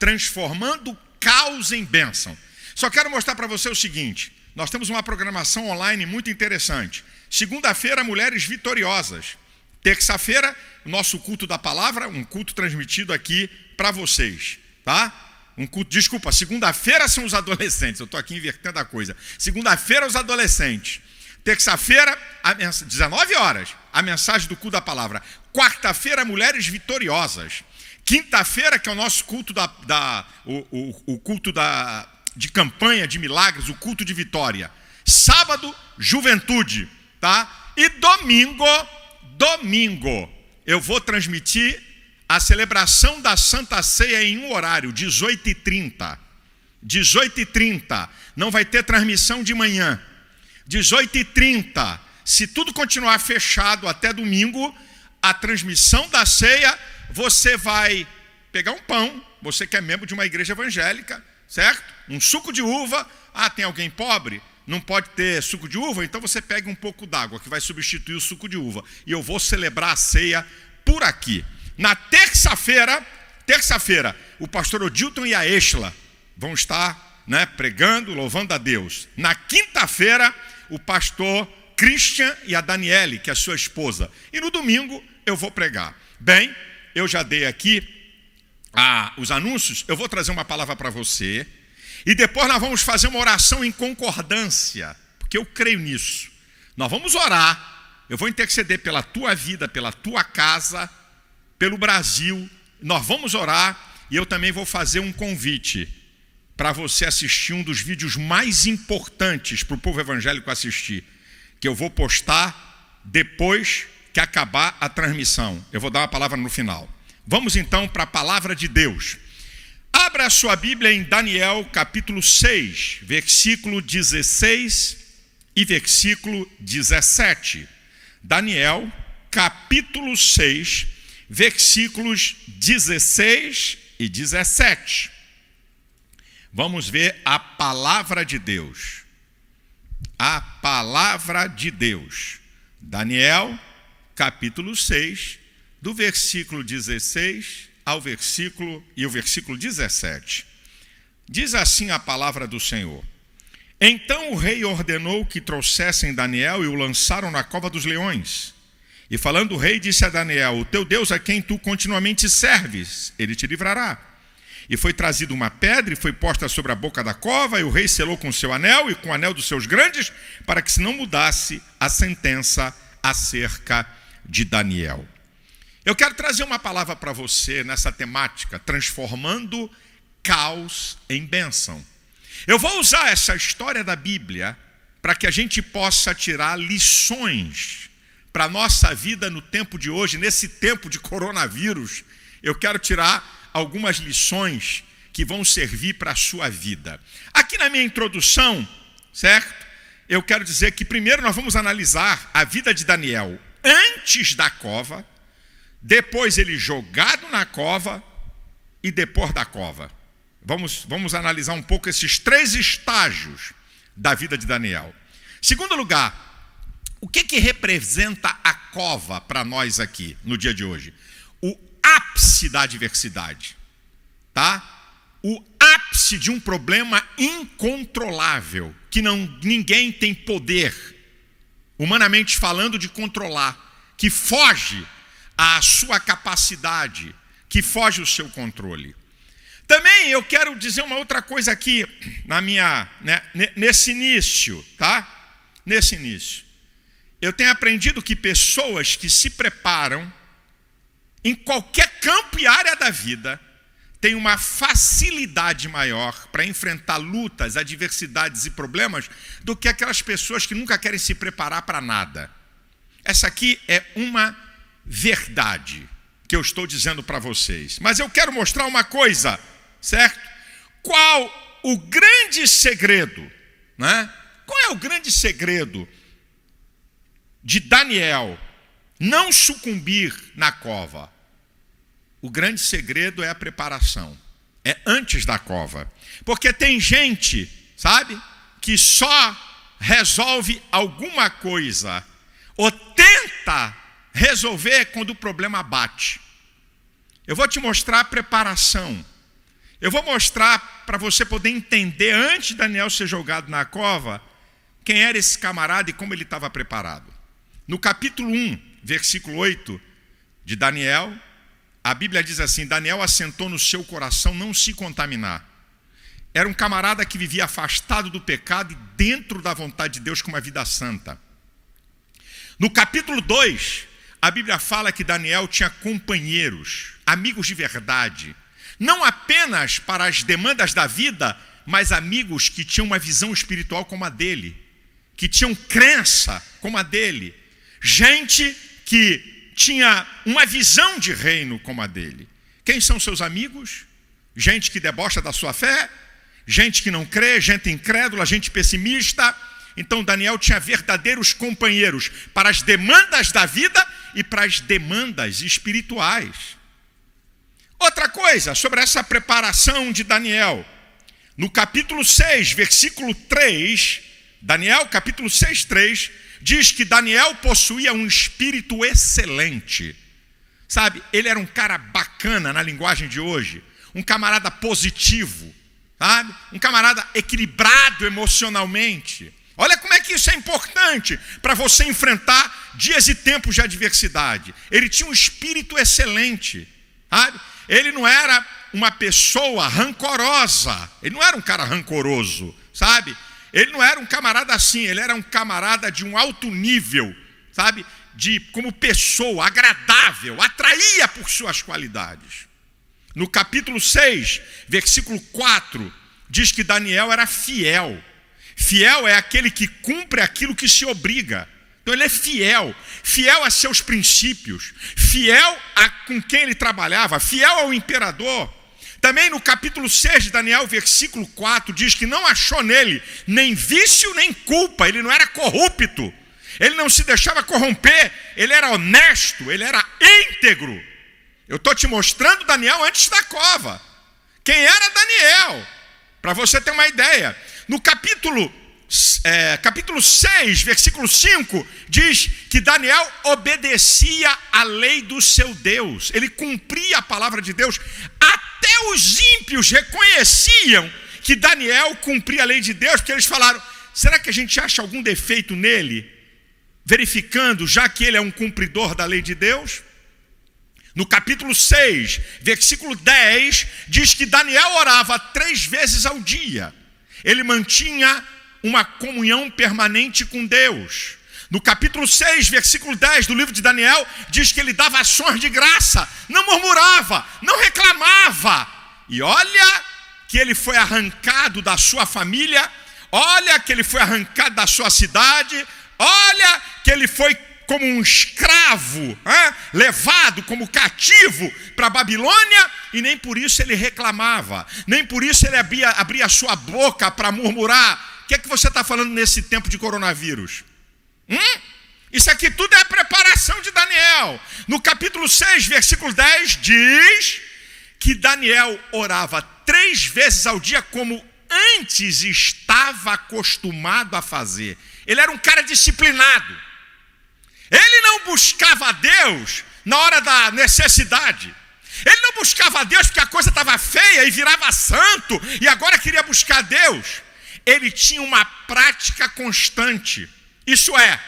transformando caos em bênção. Só quero mostrar para você o seguinte: nós temos uma programação online muito interessante. Segunda-feira, Mulheres Vitoriosas. Terça-feira, nosso culto da palavra, um culto transmitido aqui para vocês, tá? Segunda-feira são os adolescentes, eu estou aqui invertendo a coisa. Segunda-feira, os adolescentes. Terça-feira, 19 horas, a mensagem do culto da palavra. Quarta-feira, Mulheres Vitoriosas. Quinta-feira, que é o nosso culto de campanha de milagres, o culto de vitória. Sábado, juventude, tá? E domingo, eu vou transmitir a celebração da Santa Ceia em um horário, 18h30. 18h30, não vai ter transmissão de manhã. 18h30, se tudo continuar fechado até domingo, a transmissão da ceia, você vai pegar um pão, você que é membro de uma igreja evangélica, certo? Um suco de uva. Ah, tem alguém pobre? Não pode ter suco de uva? Então você pega um pouco d'água, que vai substituir o suco de uva. E eu vou celebrar a ceia por aqui. Na terça-feira, o pastor Odilton e a Exla vão estar, pregando, louvando a Deus. Na quinta-feira, o pastor Christian e a Daniele, que é a sua esposa. E no domingo, eu vou pregar. Bem, eu já dei aqui os anúncios. Eu vou trazer uma palavra para você. E depois nós vamos fazer uma oração em concordância, porque eu creio nisso. Nós vamos orar, eu vou interceder pela tua vida, pela tua casa, pelo Brasil. Nós vamos orar e eu também vou fazer um convite para você assistir um dos vídeos mais importantes para o povo evangélico assistir, que eu vou postar depois que acabar a transmissão. Eu vou dar uma palavra no final. Vamos então para a palavra de Deus. Abra a sua Bíblia em Daniel capítulo 6, versículo 16 e versículo 17. Daniel capítulo 6, versículos 16 e 17. Vamos ver a palavra de Deus. A palavra de Deus. Daniel capítulo 6, do versículo 16 ao versículo 17. Diz assim a palavra do Senhor: Então o rei ordenou que trouxessem Daniel e o lançaram na cova dos leões. E falando o rei, disse a Daniel: O teu Deus a quem tu continuamente serves, ele te livrará. E foi trazida uma pedra e foi posta sobre a boca da cova, e o rei selou com seu anel e com o anel dos seus grandes, para que se não mudasse a sentença acerca de Daniel. Eu quero trazer uma palavra para você nessa temática, transformando caos em bênção. Eu vou usar essa história da Bíblia para que a gente possa tirar lições para a nossa vida no tempo de hoje, nesse tempo de coronavírus. Eu quero tirar algumas lições que vão servir para a sua vida. Aqui na minha introdução, certo? Eu quero dizer que primeiro nós vamos analisar a vida de Daniel antes da cova, depois ele jogado na cova e depois da cova. Vamos analisar um pouco esses três estágios da vida de Daniel. Segundo lugar, o que representa a cova para nós aqui no dia de hoje? O ápice da adversidade, tá? O ápice de um problema incontrolável, que ninguém tem poder, humanamente falando, de controlar, que foge a sua capacidade, que foge o seu controle. Também eu quero dizer uma outra coisa aqui, nesse início, tá? Nesse início. Eu tenho aprendido que pessoas que se preparam em qualquer campo e área da vida têm uma facilidade maior para enfrentar lutas, adversidades e problemas do que aquelas pessoas que nunca querem se preparar para nada. Essa aqui é uma verdade que eu estou dizendo para vocês. Mas eu quero mostrar uma coisa, certo? Qual o grande segredo, Qual é o grande segredo de Daniel não sucumbir na cova? O grande segredo é a preparação. É antes da cova. Porque tem gente, sabe, que só resolve alguma coisa ou tenta resolver quando o problema bate. Eu vou te mostrar a preparação. Eu vou mostrar para você poder entender, antes de Daniel ser jogado na cova, quem era esse camarada e como ele estava preparado. No capítulo 1, versículo 8 de Daniel, a Bíblia diz assim: Daniel assentou no seu coração não se contaminar. Era um camarada que vivia afastado do pecado e dentro da vontade de Deus com uma vida santa. No capítulo 2, a Bíblia fala que Daniel tinha companheiros, amigos de verdade, não apenas para as demandas da vida, mas amigos que tinham uma visão espiritual como a dele, que tinham crença como a dele, gente que tinha uma visão de reino como a dele. Quem são seus amigos? Gente que debocha da sua fé, gente que não crê, gente incrédula, gente pessimista. Então Daniel tinha verdadeiros companheiros para as demandas da vida e para as demandas espirituais. Outra coisa sobre essa preparação de Daniel. No capítulo 6, versículo 3, Daniel, capítulo 6, 3, diz que Daniel possuía um espírito excelente. Sabe, ele era um cara bacana na linguagem de hoje, um camarada positivo, sabe? Um camarada equilibrado emocionalmente. Olha como é que isso é importante para você enfrentar dias e tempos de adversidade. Ele tinha um espírito excelente, sabe? Ele não era uma pessoa rancorosa, ele não era um cara rancoroso, sabe? Ele não era um camarada assim, ele era um camarada de um alto nível, sabe? Como pessoa, agradável, atraía por suas qualidades. No capítulo 6, versículo 4, diz que Daniel era fiel. Fiel é aquele que cumpre aquilo que se obriga. Então ele é fiel, fiel a seus princípios, fiel a com quem ele trabalhava, fiel ao imperador. Também no capítulo 6 de Daniel, versículo 4, diz que não achou nele nem vício nem culpa, ele não era corrupto, ele não se deixava corromper, ele era honesto, ele era íntegro. Eu estou te mostrando Daniel antes da cova. Quem era Daniel? Para você ter uma ideia. No capítulo 6, versículo 5, diz que Daniel obedecia à lei do seu Deus. Ele cumpria a palavra de Deus. Até os ímpios reconheciam que Daniel cumpria a lei de Deus, porque eles falaram: será que a gente acha algum defeito nele? Verificando, já que ele é um cumpridor da lei de Deus. No capítulo 6, versículo 10, diz que Daniel orava 3 vezes ao dia. Ele mantinha uma comunhão permanente com Deus. No capítulo 6, versículo 10 do livro de Daniel, diz que ele dava ações de graça, não murmurava, não reclamava. E olha que ele foi arrancado da sua família, olha que ele foi arrancado da sua cidade, olha que ele foi como um escravo, levado como cativo para a Babilônia, e nem por isso ele reclamava, nem por isso ele abria a sua boca para murmurar. O que é que você está falando nesse tempo de coronavírus? Isso aqui tudo é a preparação de Daniel. No capítulo 6, versículo 10, diz que Daniel orava 3 vezes ao dia, como antes estava acostumado a fazer. Ele era um cara disciplinado. Ele não buscava a Deus na hora da necessidade. Ele não buscava a Deus porque a coisa estava feia e virava santo e agora queria buscar a Deus. Ele tinha uma prática constante. Isso é,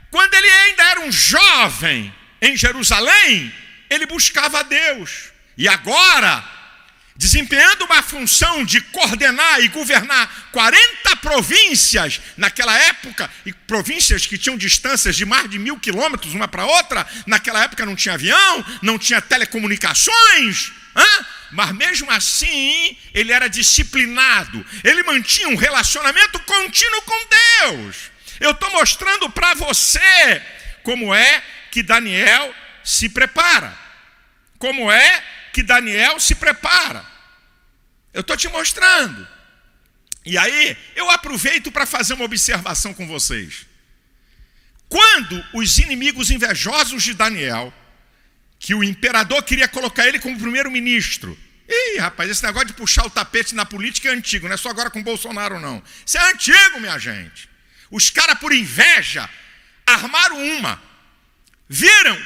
quando ele ainda era um jovem em Jerusalém, ele buscava a Deus. E agora, desempenhando uma função de coordenar e governar 40 províncias naquela época, e províncias que tinham distâncias de mais de 1.000 quilômetros uma para outra, naquela época não tinha avião, não tinha telecomunicações, mas mesmo assim ele era disciplinado, ele mantinha um relacionamento contínuo com Deus. Eu estou mostrando para você como é que Daniel se prepara, como é que Daniel se prepara. Eu estou te mostrando. E aí, eu aproveito para fazer uma observação com vocês. Quando os inimigos invejosos de Daniel, que o imperador queria colocar ele como primeiro-ministro. Ih, rapaz, esse negócio de puxar o tapete na política é antigo, não é só agora com Bolsonaro, não. Isso é antigo, minha gente. Os caras, por inveja, armaram uma. Viram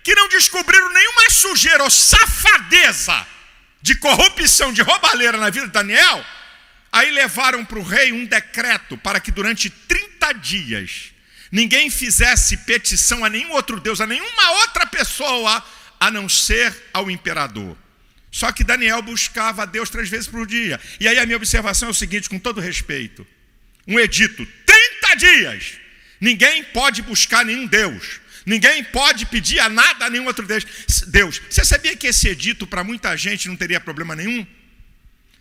que não descobriram nenhuma sujeira ou safadeza de corrupção, de roubalheira na vida de Daniel, aí levaram para o rei um decreto para que durante 30 dias ninguém fizesse petição a nenhum outro Deus, a nenhuma outra pessoa, a não ser ao imperador. Só que Daniel buscava a Deus 3 vezes por dia. E aí a minha observação é o seguinte, com todo respeito. Um edito, 30 dias. Ninguém pode buscar nenhum Deus. Ninguém pode pedir a nada a nenhum outro Deus. Você sabia que esse edito para muita gente não teria problema nenhum?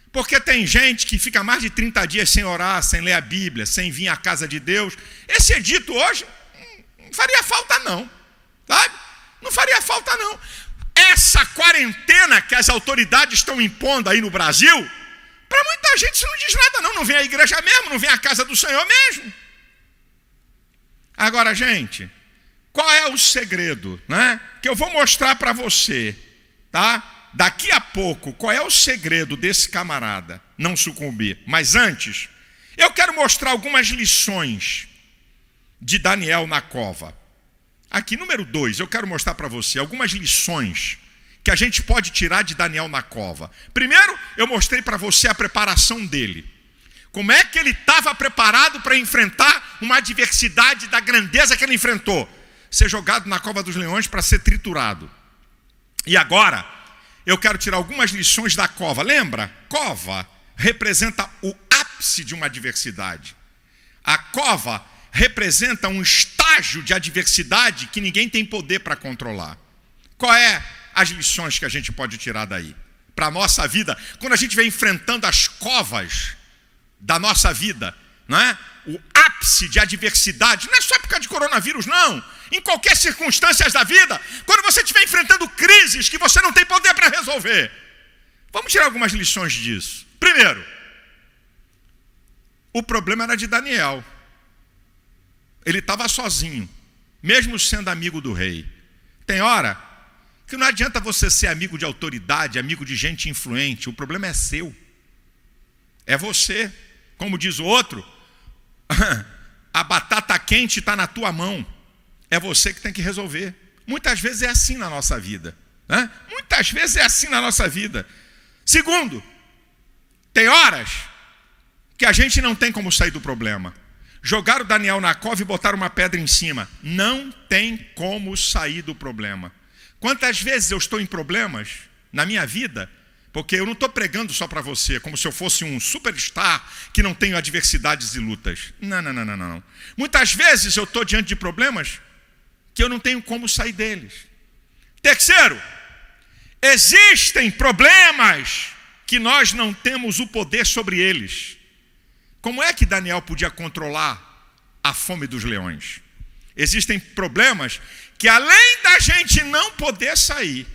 Porque tem gente que fica mais de 30 dias sem orar, sem ler a Bíblia, sem vir à casa de Deus. Esse edito hoje não faria falta não, sabe? Não faria falta não. Essa quarentena que as autoridades estão impondo aí no Brasil, para muita gente isso não diz nada não. Não vem à igreja mesmo, não vem à casa do Senhor mesmo. Agora, gente, qual é o segredo, né? Que eu vou mostrar para você, tá? Daqui a pouco, qual é o segredo desse camarada não sucumbir? Mas antes, eu quero mostrar algumas lições de Daniel na cova. Aqui, número 2, eu quero mostrar para você algumas lições que a gente pode tirar de Daniel na cova. Primeiro, eu mostrei para você a preparação dele. Como é que ele estava preparado para enfrentar uma adversidade da grandeza que ele enfrentou? Ser jogado na cova dos leões para ser triturado. E agora, eu quero tirar algumas lições da cova. Lembra? Cova representa o ápice de uma adversidade. A cova representa um estágio de adversidade que ninguém tem poder para controlar. Qual é as lições que a gente pode tirar daí? Para a nossa vida, quando a gente vem enfrentando as covas da nossa vida, não é? O ápice de adversidade, não é só por causa de coronavírus, não. Em qualquer circunstância da vida, quando você estiver enfrentando crises que você não tem poder para resolver. Vamos tirar algumas lições disso. Primeiro, o problema era de Daniel. Ele estava sozinho, mesmo sendo amigo do rei. Tem hora que não adianta você ser amigo de autoridade, amigo de gente influente. O problema é seu. É você. Como diz o outro, a batata quente está na tua mão. É você que tem que resolver. Muitas vezes é assim na nossa vida, né? Muitas vezes é assim na nossa vida. Segundo, tem horas que a gente não tem como sair do problema. Jogaram Daniel na cova e botaram uma pedra em cima. Não tem como sair do problema. Quantas vezes eu estou em problemas na minha vida, porque eu não estou pregando só para você, como se eu fosse um superstar que não tenho adversidades e lutas. Não. Muitas vezes eu estou diante de problemas que eu não tenho como sair deles. Terceiro, existem problemas que nós não temos o poder sobre eles. Como é que Daniel podia controlar a fome dos leões? Existem problemas que, além da gente não poder sair,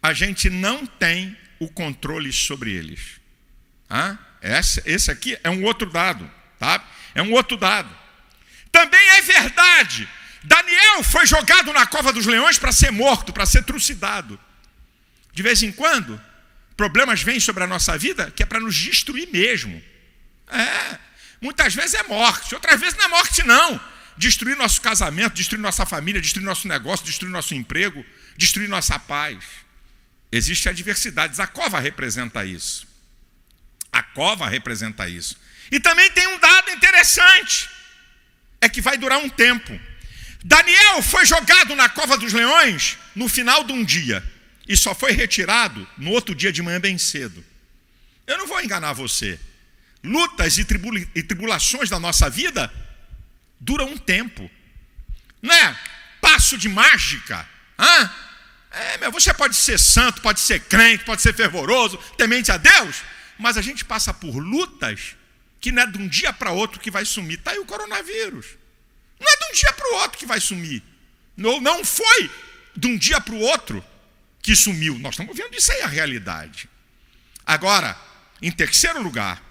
a gente não tem o controle sobre eles. Esse aqui é um outro dado, tá? É um outro dado. Também é verdade, Daniel foi jogado na cova dos leões para ser morto, para ser trucidado. De vez em quando, problemas vêm sobre a nossa vida que é para nos destruir mesmo. Muitas vezes é morte, outras vezes não é morte não. Destruir nosso casamento, destruir nossa família, destruir nosso negócio, destruir nosso emprego, destruir nossa paz. Existem adversidades, a cova representa isso. A cova representa isso. E também tem um dado interessante, é que vai durar um tempo. Daniel foi jogado na cova dos leões no final de um dia, e só foi retirado no outro dia de manhã bem cedo. Eu não vou enganar você. Lutas e tribulações da nossa vida duram um tempo. Não é passo de mágica. Você pode ser santo, pode ser crente, pode ser fervoroso, temente a Deus, mas a gente passa por lutas que não é de um dia para outro que vai sumir. Está aí o coronavírus. Não é de um dia para o outro que vai sumir. Não foi de um dia para o outro que sumiu. Nós estamos vendo isso aí, a realidade. Agora, em terceiro lugar,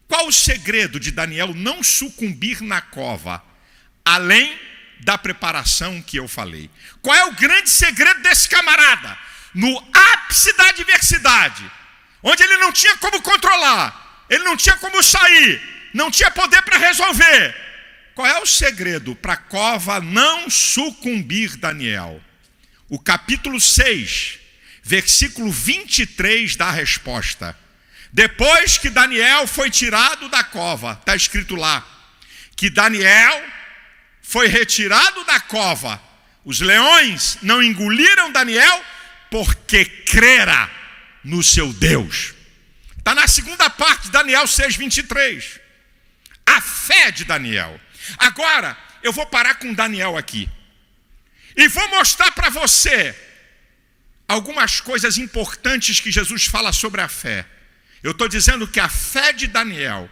qual o segredo de Daniel não sucumbir na cova, além da preparação que eu falei? Qual é o grande segredo desse camarada? No ápice da adversidade, onde ele não tinha como controlar, ele não tinha como sair, não tinha poder para resolver. Qual é o segredo para a cova não sucumbir, Daniel? O capítulo 6, Versículo 23 dá a resposta. Depois que Daniel foi tirado da cova, está escrito lá, que Daniel foi retirado da cova. Os leões não engoliram Daniel porque crera no seu Deus. Está na segunda parte de Daniel 6:23. A fé de Daniel. Agora, eu vou parar com Daniel aqui. E vou mostrar para você algumas coisas importantes que Jesus fala sobre a fé. Eu estou dizendo que a fé de Daniel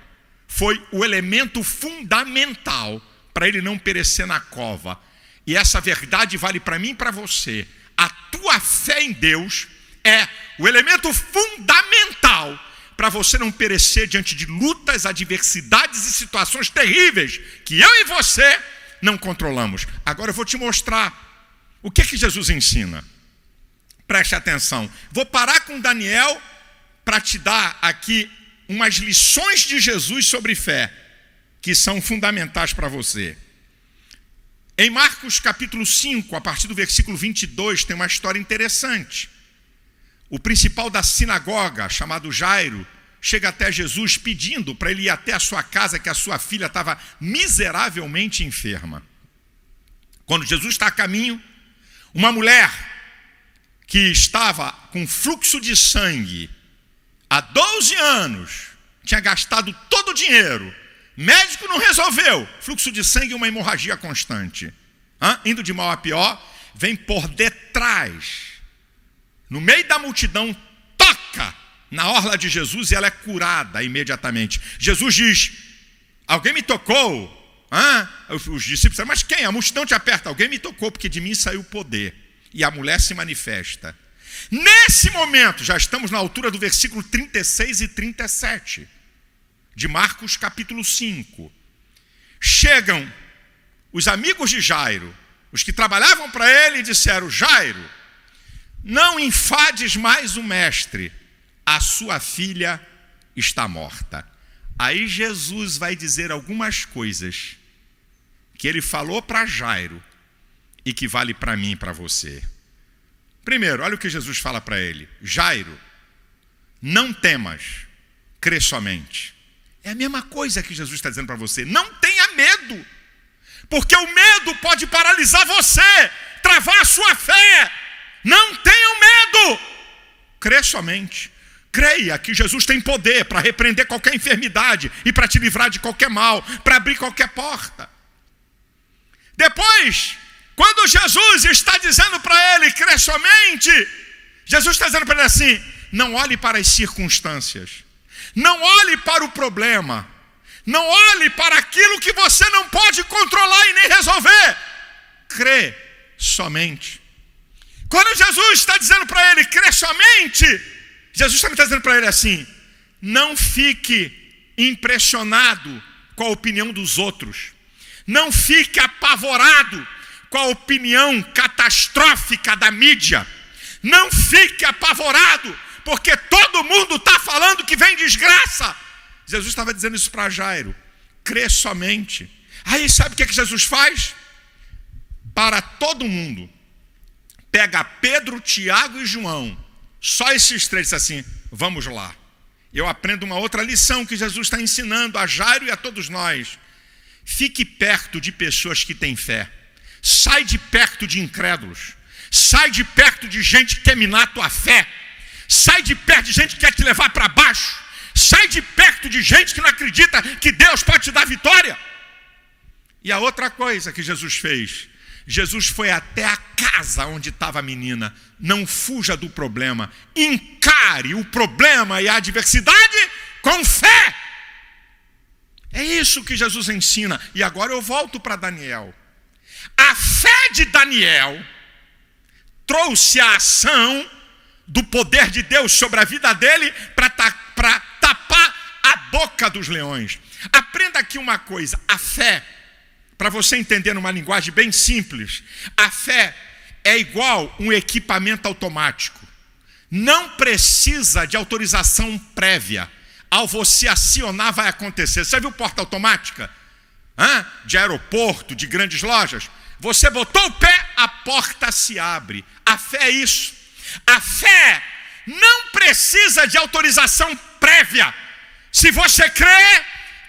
foi o elemento fundamental para ele não perecer na cova. E essa verdade vale para mim e para você. A tua fé em Deus é o elemento fundamental para você não perecer diante de lutas, adversidades e situações terríveis que eu e você não controlamos. Agora eu vou te mostrar o que Jesus ensina. Preste atenção. Vou parar com Daniel para te dar aqui umas lições de Jesus sobre fé, que são fundamentais para você. Em Marcos capítulo 5, a partir do versículo 22, tem uma história interessante. O principal da sinagoga, chamado Jairo, chega até Jesus pedindo para ele ir até a sua casa, que a sua filha estava miseravelmente enferma. Quando Jesus está a caminho, uma mulher que estava com fluxo de sangue há 12 anos, tinha gastado todo o dinheiro, médico não resolveu, fluxo de sangue e uma hemorragia constante. Indo de mal a pior, vem por detrás, no meio da multidão, toca na orla de Jesus e ela é curada imediatamente. Jesus diz, alguém me tocou? Os discípulos disseram, mas quem? A multidão te aperta. Alguém me tocou porque de mim saiu o poder. E a mulher se manifesta. Nesse momento, já estamos na altura do versículo 36 e 37 de Marcos capítulo 5. Chegam os amigos de Jairo, os que trabalhavam para ele, e disseram, Jairo, não enfades mais o mestre, a sua filha está morta. Aí Jesus vai dizer algumas coisas que ele falou para Jairo e que vale para mim e para você. Primeiro, olha o que Jesus fala para ele. Jairo, não temas, crê somente. É a mesma coisa que Jesus está dizendo para você. Não tenha medo, porque o medo pode paralisar você, travar a sua fé. Não tenha medo, crê somente. Creia que Jesus tem poder para repreender qualquer enfermidade e para te livrar de qualquer mal, para abrir qualquer porta. Depois, quando Jesus está dizendo para ele, crê somente, Jesus está dizendo para ele assim, não olhe para as circunstâncias, não olhe para o problema, não olhe para aquilo que você não pode controlar e nem resolver. Crê somente. Quando Jesus está dizendo para ele, crê somente, Jesus também está dizendo para ele assim, não fique impressionado com a opinião dos outros, não fique apavorado com a opinião catastrófica da mídia, não fique apavorado, porque todo mundo está falando que vem desgraça. Jesus estava dizendo isso para Jairo, crê somente. Aí sabe o que Jesus faz? Para todo mundo, pega Pedro, Tiago e João, só esses três, assim, vamos lá. Eu aprendo uma outra lição que Jesus está ensinando a Jairo e a todos nós. Fique perto de pessoas que têm fé. Sai de perto de incrédulos. Sai de perto de gente que quer minar a tua fé. Sai de perto de gente que quer te levar para baixo. Sai de perto de gente que não acredita que Deus pode te dar vitória. E a outra coisa que Jesus fez, Jesus foi até a casa onde estava a menina. Não fuja do problema. Encare o problema e a adversidade com fé. É isso que Jesus ensina. E agora eu volto para Daniel. A fé de Daniel trouxe a ação do poder de Deus sobre a vida dele para tapar a boca dos leões. Aprenda aqui uma coisa. A fé, para você entender numa linguagem bem simples, a fé é igual um equipamento automático. Não precisa de autorização prévia. Ao você acionar vai acontecer. Você viu porta automática? De aeroporto, de grandes lojas? Você botou o pé, a porta se abre. A fé é isso. A fé não precisa de autorização prévia. Se você crê,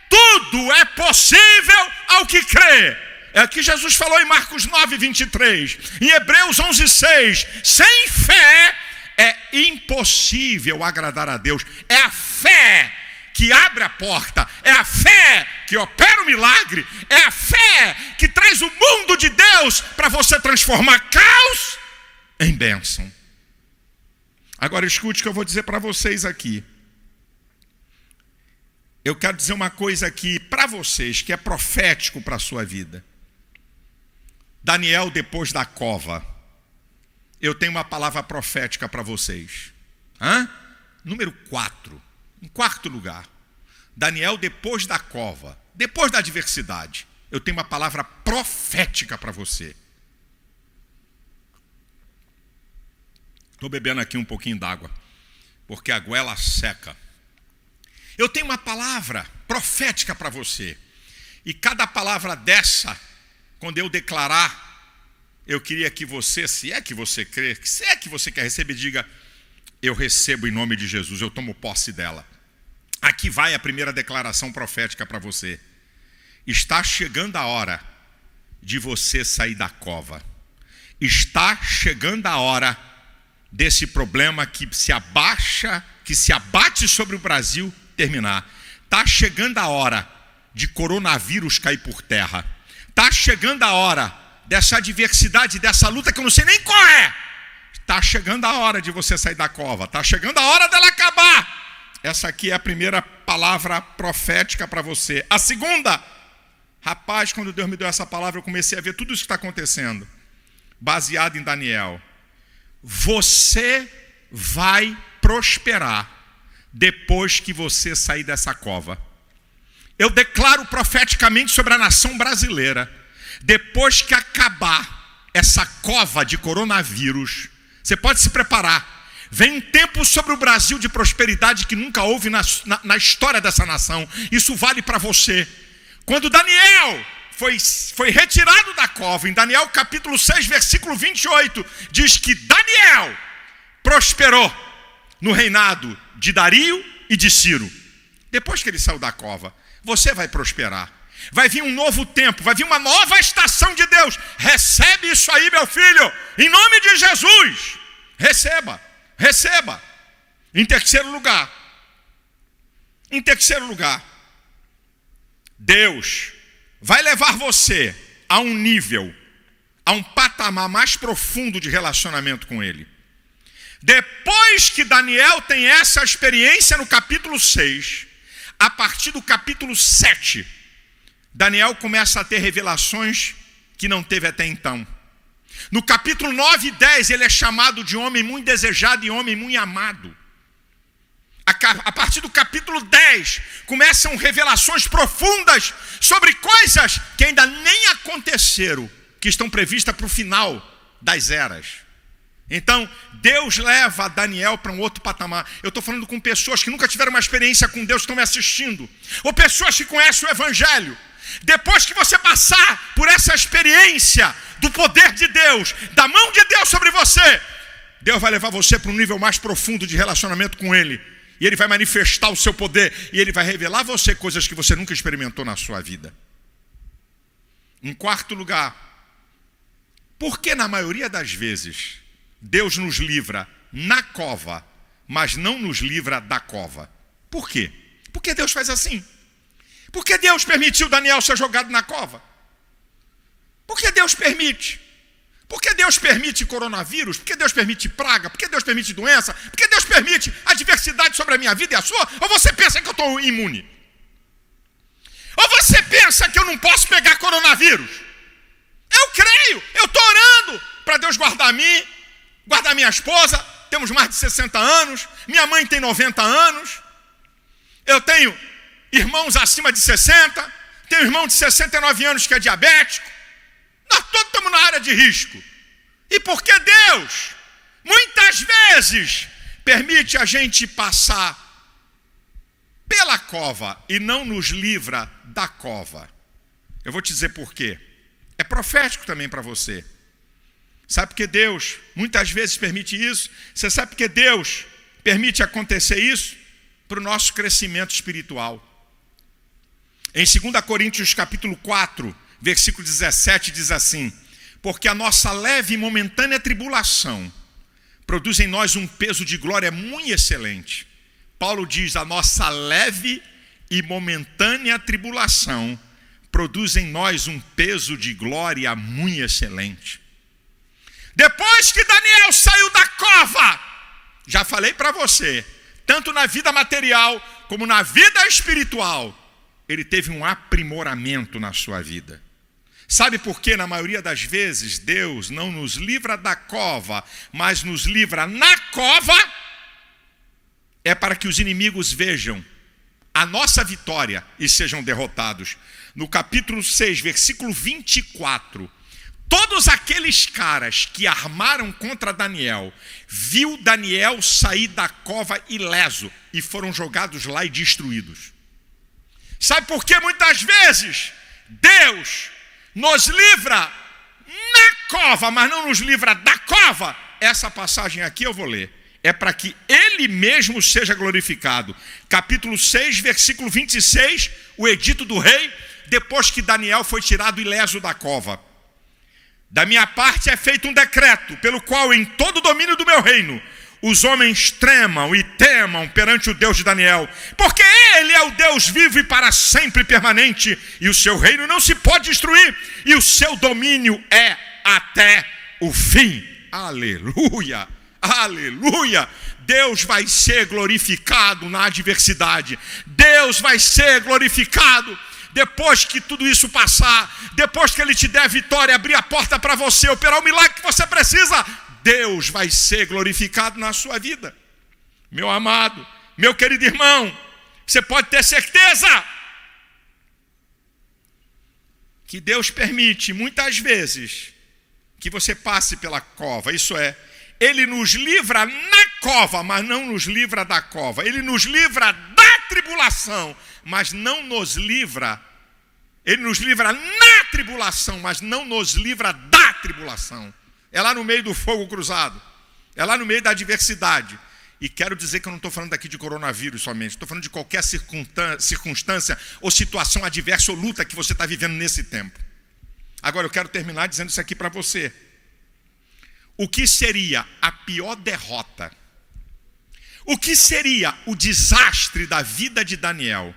tudo é possível ao que crê. É o que Jesus falou em Marcos 9, 23. Em Hebreus 11, 6. Sem fé é impossível agradar a Deus. É a fé que abre a porta. É a fé que opera o milagre. É a fé que traz o mundo de Deus para você transformar caos em bênção. Agora escute o que eu vou dizer para vocês aqui. Eu quero dizer uma coisa aqui para vocês que é profético para a sua vida. Daniel, depois da cova, eu tenho uma palavra profética para vocês. Número 4, em quarto lugar. Daniel, depois da cova, depois da adversidade, eu tenho uma palavra profética para você. Estou bebendo aqui um pouquinho d'água, porque a goela seca. Eu tenho uma palavra profética para você. E cada palavra dessa, quando eu declarar, eu queria que você, se é que você crê, se é que você quer receber, diga: eu recebo em nome de Jesus, eu tomo posse dela. Aqui vai a primeira declaração profética para você. Está chegando a hora de você sair da cova. Está chegando a hora desse problema que se abate sobre o Brasil terminar. Está chegando a hora de coronavírus cair por terra. Está chegando a hora dessa adversidade, dessa luta que eu não sei nem qual é. Está chegando a hora de você sair da cova. Está chegando a hora dela acabar. Essa aqui é a primeira palavra profética para você. A segunda, rapaz, quando Deus me deu essa palavra, eu comecei a ver tudo isso que está acontecendo, baseado em Daniel. Você vai prosperar depois que você sair dessa cova. Eu declaro profeticamente sobre a nação brasileira, depois que acabar essa cova de coronavírus, você pode se preparar. Vem um tempo sobre o Brasil de prosperidade que nunca houve na história dessa nação. Isso vale para você. Quando Daniel foi retirado da cova, em Daniel capítulo 6, versículo 28, diz que Daniel prosperou no reinado de Dario e de Ciro. Depois que ele saiu da cova, você vai prosperar. Vai vir um novo tempo, vai vir uma nova estação de Deus. Recebe isso aí, meu filho, em nome de Jesus. Receba, receba. Em terceiro lugar, Deus vai levar você a um nível, a um patamar mais profundo de relacionamento com Ele. Depois que Daniel tem essa experiência no capítulo 6, a partir do capítulo 7, Daniel começa a ter revelações que não teve até então. No capítulo 9 e 10, ele é chamado de homem muito desejado e homem muito amado. A partir do capítulo 10, começam revelações profundas sobre coisas que ainda nem aconteceram, que estão previstas para o final das eras. Então, Deus leva Daniel para um outro patamar. Eu estou falando com pessoas que nunca tiveram uma experiência com Deus, que estão me assistindo. Ou pessoas que conhecem o Evangelho. Depois que você passar por essa experiência do poder de Deus, da mão de Deus sobre você, Deus vai levar você para um nível mais profundo de relacionamento com Ele. E Ele vai manifestar o seu poder. E Ele vai revelar a você coisas que você nunca experimentou na sua vida. Em quarto lugar, por que na maioria das vezes Deus nos livra na cova, mas não nos livra da cova? Por quê? Porque Deus faz assim. Por que Deus permitiu Daniel ser jogado na cova? Por que Deus permite? Por que Deus permite coronavírus? Por que Deus permite praga? Por que Deus permite doença? Por que Deus permite adversidade sobre a minha vida e a sua? Ou você pensa que eu estou imune? Ou você pensa que eu não posso pegar coronavírus? Eu creio, eu estou orando para Deus guardar a mim, guardar minha esposa. Temos mais de 60 anos, minha mãe tem 90 anos, eu tenho irmãos acima de 60, tenho um irmão de 69 anos que é diabético. Nós todos estamos na área de risco. E por que Deus, muitas vezes, permite a gente passar pela cova e não nos livra da cova? Eu vou te dizer por quê. É profético também para você. Sabe por que Deus muitas vezes permite isso? Você sabe por que Deus permite acontecer isso? Para o nosso crescimento espiritual. Em 2 Coríntios capítulo 4, versículo 17, diz assim: porque a nossa leve e momentânea tribulação produz em nós um peso de glória muito excelente. Paulo diz: a nossa leve e momentânea tribulação produz em nós um peso de glória muito excelente. Depois que Daniel saiu da cova, já falei para você, tanto na vida material como na vida espiritual, ele teve um aprimoramento na sua vida. Sabe por que na maioria das vezes Deus não nos livra da cova, mas nos livra na cova? É para que os inimigos vejam a nossa vitória e sejam derrotados. No capítulo 6, versículo 24, todos aqueles caras que armaram contra Daniel, viu Daniel sair da cova ileso e foram jogados lá e destruídos. Sabe por que muitas vezes Deus nos livra na cova, mas não nos livra da cova? Essa passagem aqui eu vou ler. É para que Ele mesmo seja glorificado. Capítulo 6, versículo 26, o edito do rei, depois que Daniel foi tirado ileso da cova. Da minha parte é feito um decreto, pelo qual em todo o domínio do meu reino, os homens tremam e temam perante o Deus de Daniel, porque Ele é o Deus vivo e para sempre permanente, e o seu reino não se pode destruir, e o seu domínio é até o fim. Aleluia, aleluia. Deus vai ser glorificado na adversidade. Deus vai ser glorificado depois que tudo isso passar, depois que Ele te der a vitória, abrir a porta para você, operar o milagre que você precisa. Deus vai ser glorificado na sua vida. Meu amado, meu querido irmão, você pode ter certeza que Deus permite muitas vezes que você passe pela cova. Isso é, Ele nos livra na cova, mas não nos livra da cova. Ele nos livra da tribulação, mas não nos livra. Ele nos livra na tribulação, mas não nos livra da tribulação. É lá no meio do fogo cruzado. É lá no meio da adversidade. E quero dizer que eu não estou falando aqui de coronavírus somente. Estou falando de qualquer circunstância ou situação adversa ou luta que você está vivendo nesse tempo. Agora eu quero terminar dizendo isso aqui para você. O que seria a pior derrota? O que seria o desastre da vida de Daniel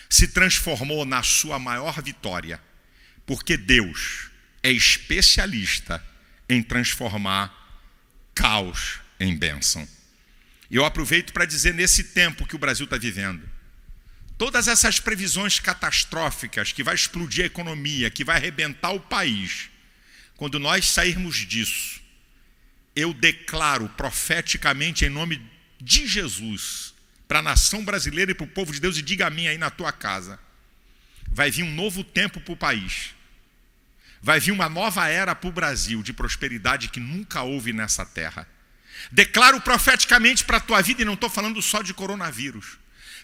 se transformou na sua maior vitória? Porque Deus é especialista em transformar caos em bênção. E eu aproveito para dizer, nesse tempo que o Brasil está vivendo, todas essas previsões catastróficas que vai explodir a economia, que vai arrebentar o país, quando nós sairmos disso, eu declaro profeticamente em nome de Jesus, para a nação brasileira e para o povo de Deus, e diga a mim aí na tua casa, vai vir um novo tempo para o país. Vai vir uma nova era para o Brasil de prosperidade que nunca houve nessa terra. Declaro profeticamente para a tua vida, e não estou falando só de coronavírus.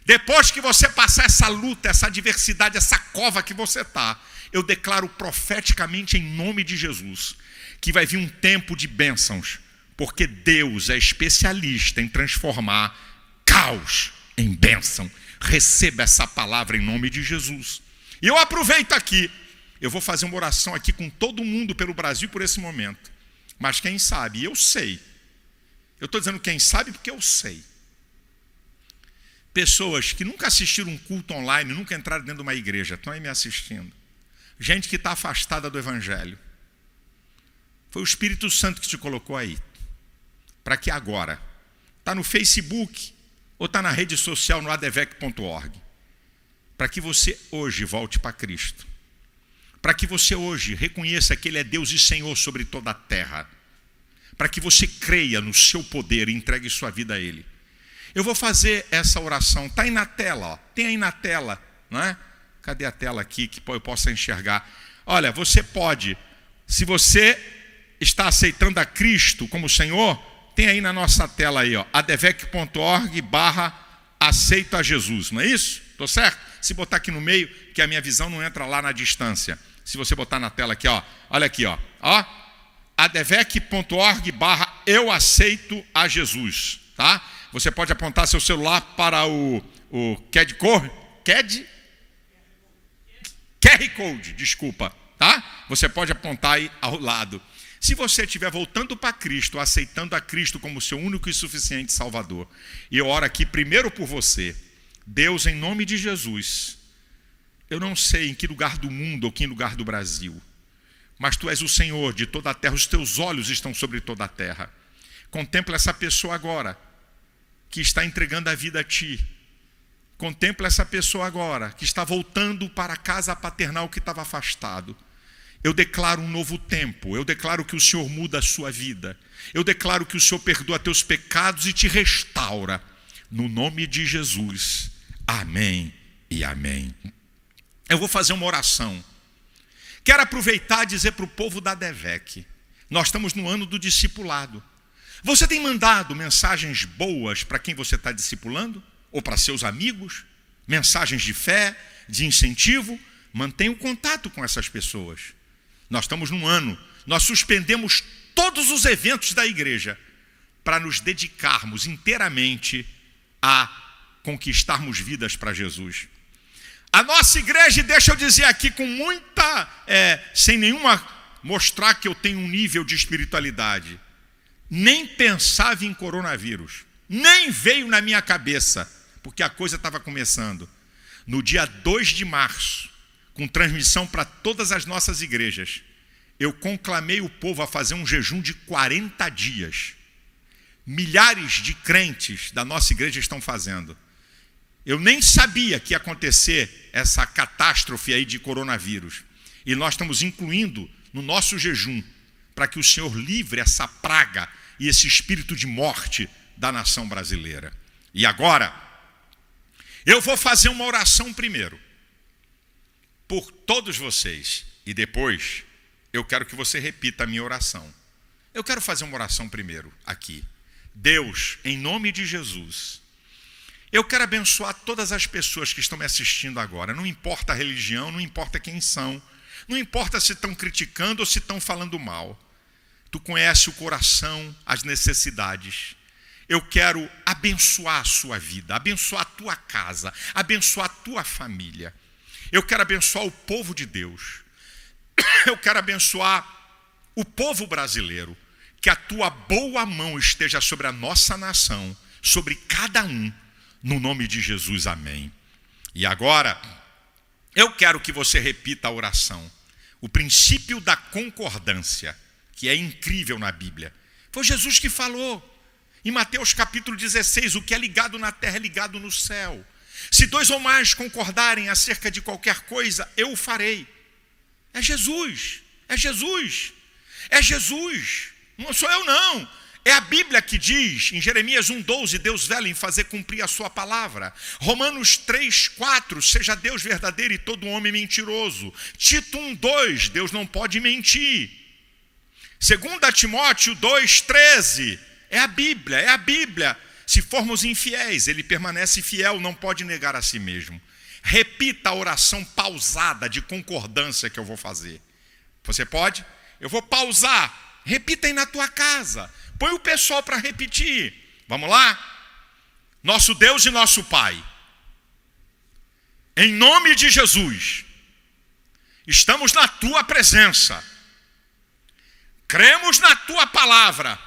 Depois que você passar essa luta, essa adversidade, essa cova que você está, eu declaro profeticamente em nome de Jesus, que vai vir um tempo de bênçãos, porque Deus é especialista em transformar caos em bênção. Receba essa palavra em nome de Jesus. E eu aproveito aqui, eu vou fazer uma oração aqui com todo mundo pelo Brasil por esse momento. Mas quem sabe, eu sei. Eu estou dizendo quem sabe porque eu sei. Pessoas que nunca assistiram um culto online, nunca entraram dentro de uma igreja, estão aí me assistindo. Gente que está afastada do Evangelho. Foi o Espírito Santo que te colocou aí. Para que agora, está no Facebook ou está na rede social no adevec.org. Para que você hoje volte para Cristo. Para que você hoje reconheça que Ele é Deus e Senhor sobre toda a terra. Para que você creia no seu poder e entregue sua vida a Ele. Eu vou fazer essa oração. Está aí na tela, ó. Tem aí na tela, não é? Cadê a tela aqui que eu possa enxergar? Olha, você pode, se você está aceitando a Cristo como Senhor, tem aí na nossa tela aí, ó, adevec.org/aceito a Jesus, não é isso? Estou certo? Se botar aqui no meio, que a minha visão não entra lá na distância. Se você botar na tela aqui, ó, olha aqui, ó, advec.org/eu aceito a Jesus, tá? Você pode apontar seu celular para o QR Code, desculpa, tá? Você pode apontar aí ao lado. Se você estiver voltando para Cristo, aceitando a Cristo como seu único e suficiente Salvador, e eu oro aqui primeiro por você, Deus, em nome de Jesus, eu não sei em que lugar do mundo ou que lugar do Brasil, mas Tu és o Senhor de toda a terra, os Teus olhos estão sobre toda a terra. Contempla essa pessoa agora, que está entregando a vida a Ti. Contempla essa pessoa agora, que está voltando para a casa paternal que estava afastado. Eu declaro um novo tempo, eu declaro que o Senhor muda a sua vida. Eu declaro que o Senhor perdoa teus pecados e te restaura. No nome de Jesus. Amém e amém. Eu vou fazer uma oração. Quero aproveitar e dizer para o povo da ADVEC, nós estamos no ano do discipulado. Você tem mandado mensagens boas para quem você está discipulando? Ou para seus amigos? Mensagens de fé, de incentivo? Mantenha o contato com essas pessoas. Nós estamos num ano, nós suspendemos todos os eventos da igreja para nos dedicarmos inteiramente a conquistarmos vidas para Jesus. A nossa igreja, deixa eu dizer aqui com muita, sem nenhuma mostrar que eu tenho um nível de espiritualidade, nem pensava em coronavírus, nem veio na minha cabeça, porque a coisa estava começando. No dia 2 de março, com transmissão para todas as nossas igrejas, eu conclamei o povo a fazer um jejum de 40 dias. Milhares de crentes da nossa igreja estão fazendo. Eu nem sabia que ia acontecer essa catástrofe aí de coronavírus. E nós estamos incluindo no nosso jejum para que o Senhor livre essa praga e esse espírito de morte da nação brasileira. E agora, eu vou fazer uma oração primeiro por todos vocês e depois eu quero que você repita a minha oração. Eu quero fazer uma oração primeiro aqui. Deus, em nome de Jesus, eu quero abençoar todas as pessoas que estão me assistindo agora. Não importa a religião, não importa quem são, não importa se estão criticando ou se estão falando mal. Tu conheces o coração, as necessidades. Eu quero abençoar a sua vida, abençoar a tua casa, abençoar a tua família. Eu quero abençoar o povo de Deus. Eu quero abençoar o povo brasileiro. Que a tua boa mão esteja sobre a nossa nação, sobre cada um, no nome de Jesus, amém. E agora, eu quero que você repita a oração. O princípio da concordância, que é incrível na Bíblia. Foi Jesus que falou. Em Mateus capítulo 16, o que é ligado na terra é ligado no céu. Se 2 ou mais concordarem acerca de qualquer coisa, eu o farei. É Jesus, é Jesus, é Jesus. Não sou eu não. É a Bíblia que diz, em Jeremias 1,12, Deus vela em fazer cumprir a sua palavra. Romanos 3,4, seja Deus verdadeiro e todo homem mentiroso. Tito 1,2, Deus não pode mentir. 2 Timóteo 2,13, é a Bíblia, é a Bíblia. Se formos infiéis, ele permanece fiel, não pode negar a si mesmo. Repita a oração pausada de concordância que eu vou fazer. Você pode? Eu vou pausar. Repita aí na tua casa. Põe o pessoal para repetir. Vamos lá? Nosso Deus e nosso Pai, em nome de Jesus, estamos na tua presença. Cremos na tua palavra.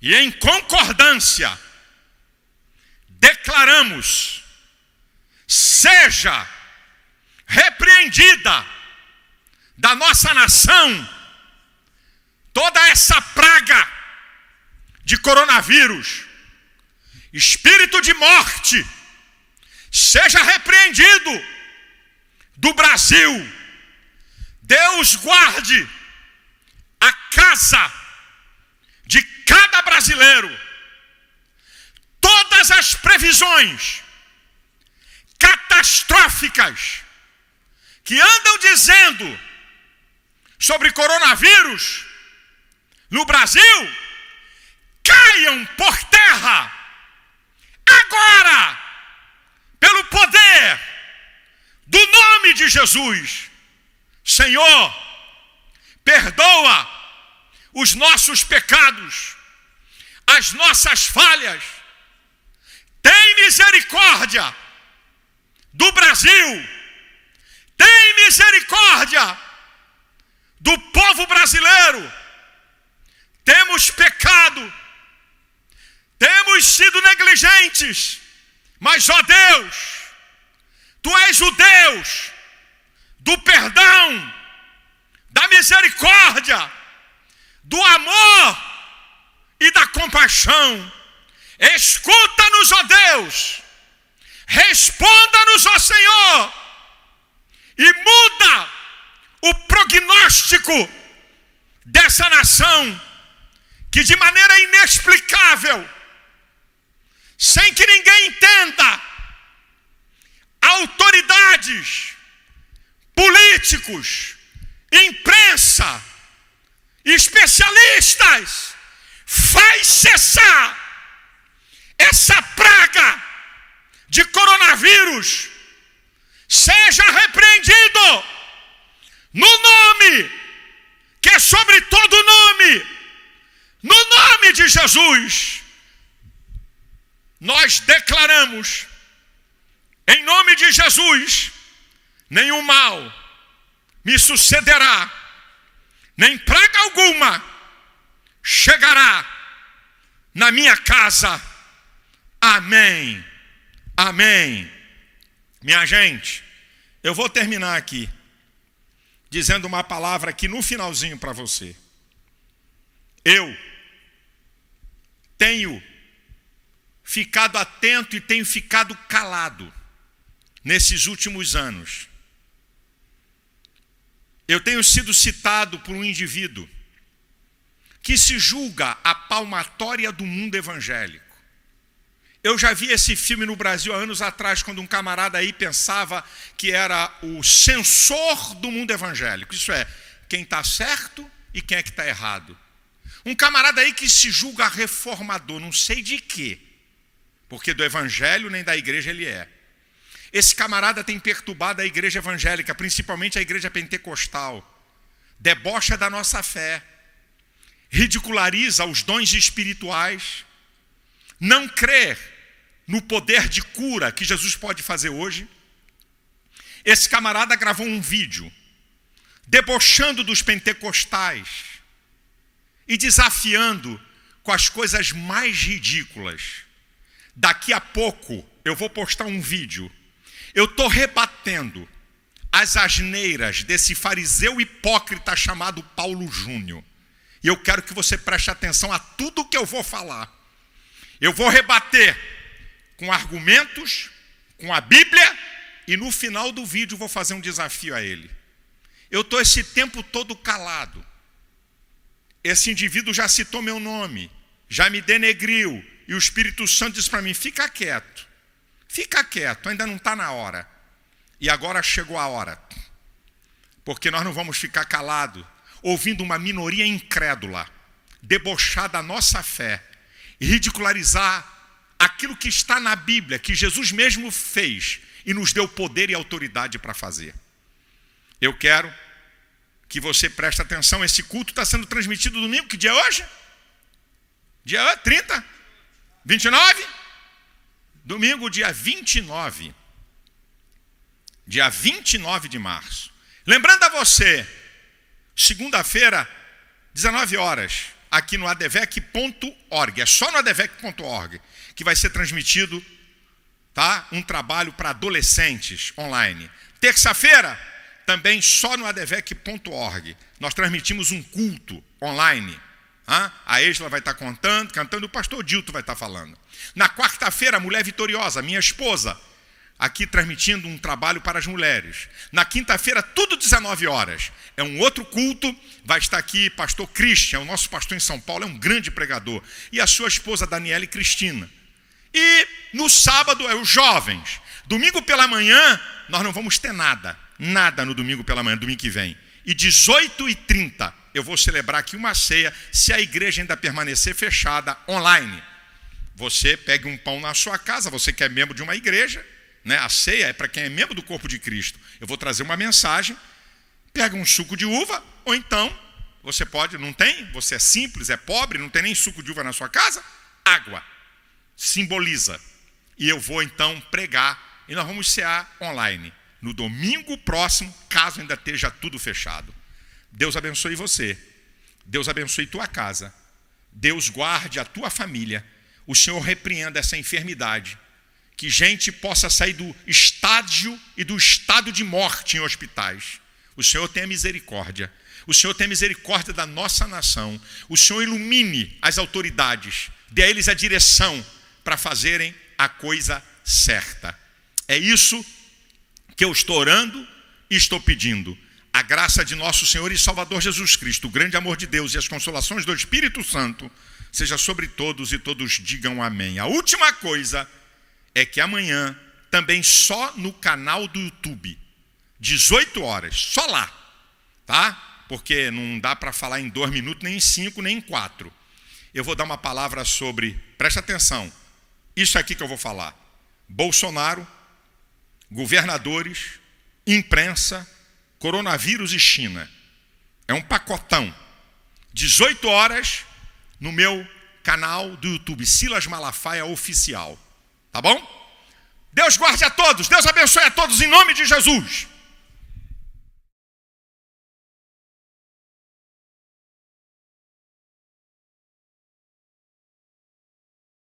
E em concordância, declaramos: seja repreendida da nossa nação toda essa praga de coronavírus, espírito de morte, seja repreendido do Brasil. Deus guarde a casa de cada brasileiro. Todas as previsões catastróficas que andam dizendo sobre coronavírus no Brasil, caiam por terra agora, pelo poder do nome de Jesus. Senhor, perdoa os nossos pecados, as nossas falhas. Tem misericórdia do Brasil. Tem misericórdia do povo brasileiro. Temos pecado. Temos sido negligentes. Mas, ó Deus, Tu és o Deus do perdão, da misericórdia, do amor e da compaixão. Escuta-nos, ó Deus. Responda-nos, ó Senhor. E muda o prognóstico dessa nação que de maneira inexplicável, sem que ninguém entenda, autoridades, políticos, imprensa, especialistas, faz cessar essa praga de coronavírus. Seja repreendido no nome que é sobre todo nome, no nome de Jesus. Nós declaramos, em nome de Jesus, nenhum mal me sucederá, nem praga alguma chegará na minha casa. Amém. Amém. Minha gente, eu vou terminar aqui dizendo uma palavra aqui no finalzinho para você. Eu tenho ficado atento e tenho ficado calado nesses últimos anos. Eu tenho sido citado por um indivíduo que se julga a palmatória do mundo evangélico. Eu já vi esse filme no Brasil há anos atrás, quando um camarada aí pensava que era o censor do mundo evangélico. Isso é, quem está certo e quem é que está errado. Um camarada aí que se julga reformador, não sei de quê, porque do evangelho nem da igreja ele é. Esse camarada tem perturbado a igreja evangélica, principalmente a igreja pentecostal. Debocha da nossa fé, ridiculariza os dons espirituais, não crê no poder de cura que Jesus pode fazer hoje. Esse camarada gravou um vídeo debochando dos pentecostais e desafiando com as coisas mais ridículas. Daqui a pouco eu vou postar um vídeo. Eu estou rebatendo as asneiras desse fariseu hipócrita chamado Paulo Júnior. E eu quero que você preste atenção a tudo que eu vou falar. Eu vou rebater com argumentos, com a Bíblia, e no final do vídeo vou fazer um desafio a ele. Eu estou esse tempo todo calado. Esse indivíduo já citou meu nome, já me denegriu, e o Espírito Santo disse para mim, fica quieto, ainda não está na hora. E agora chegou a hora, porque nós não vamos ficar calados, ouvindo uma minoria incrédula, debochar da nossa fé, ridicularizar aquilo que está na Bíblia, que Jesus mesmo fez e nos deu poder e autoridade para fazer. Eu quero que você preste atenção. Esse culto está sendo transmitido domingo. Que dia é hoje? Dia 30? 29? Domingo, dia 29. Dia 29 de março. Lembrando a você, segunda-feira, 19 horas, aqui no advec.org, é só no advec.org que vai ser transmitido, tá? Um trabalho para adolescentes online. Terça-feira, também só no advec.org, nós transmitimos um culto online. A Êngela vai estar cantando, o pastor Dilto vai estar falando. Na quarta-feira, a Mulher Vitoriosa, minha esposa, aqui transmitindo um trabalho para as mulheres. Na quinta-feira, tudo 19 horas. É um outro culto, vai estar aqui pastor Christian, o nosso pastor em São Paulo, é um grande pregador. E a sua esposa Daniela e Cristina. E no sábado é os jovens. Domingo pela manhã, nós não vamos ter nada no domingo pela manhã, domingo que vem. E 18h30, eu vou celebrar aqui uma ceia, se a igreja ainda permanecer fechada, online. Você pegue um pão na sua casa, você que é membro de uma igreja, né? A ceia é para quem é membro do corpo de Cristo. Eu vou trazer uma mensagem, pega um suco de uva, ou então você pode, não tem? Você é simples, é pobre, não tem nem suco de uva na sua casa? Água. Simboliza. E eu vou então pregar, e nós vamos cear online. No domingo próximo, caso ainda esteja tudo fechado. Deus abençoe você. Deus abençoe tua casa. Deus guarde a tua família. O Senhor repreenda essa enfermidade. Que gente possa sair do estágio e do estado de morte em hospitais. O Senhor tenha misericórdia. O Senhor tenha misericórdia da nossa nação. O Senhor ilumine as autoridades. Dê a eles a direção para fazerem a coisa certa. É isso que eu estou orando e estou pedindo. A graça de nosso Senhor e Salvador Jesus Cristo, o grande amor de Deus e as consolações do Espírito Santo, seja sobre todos e todos digam amém. A última coisa é que amanhã, também só no canal do YouTube, 18 horas, só lá, tá? Porque não dá para falar em 2 minutos, nem em 5, nem em 4. Eu vou dar uma palavra sobre, presta atenção, isso aqui que eu vou falar. Bolsonaro, governadores, imprensa, coronavírus e China. É um pacotão. 18 horas no meu canal do YouTube, Silas Malafaia Oficial. Tá bom? Deus guarde a todos, Deus abençoe a todos em nome de Jesus.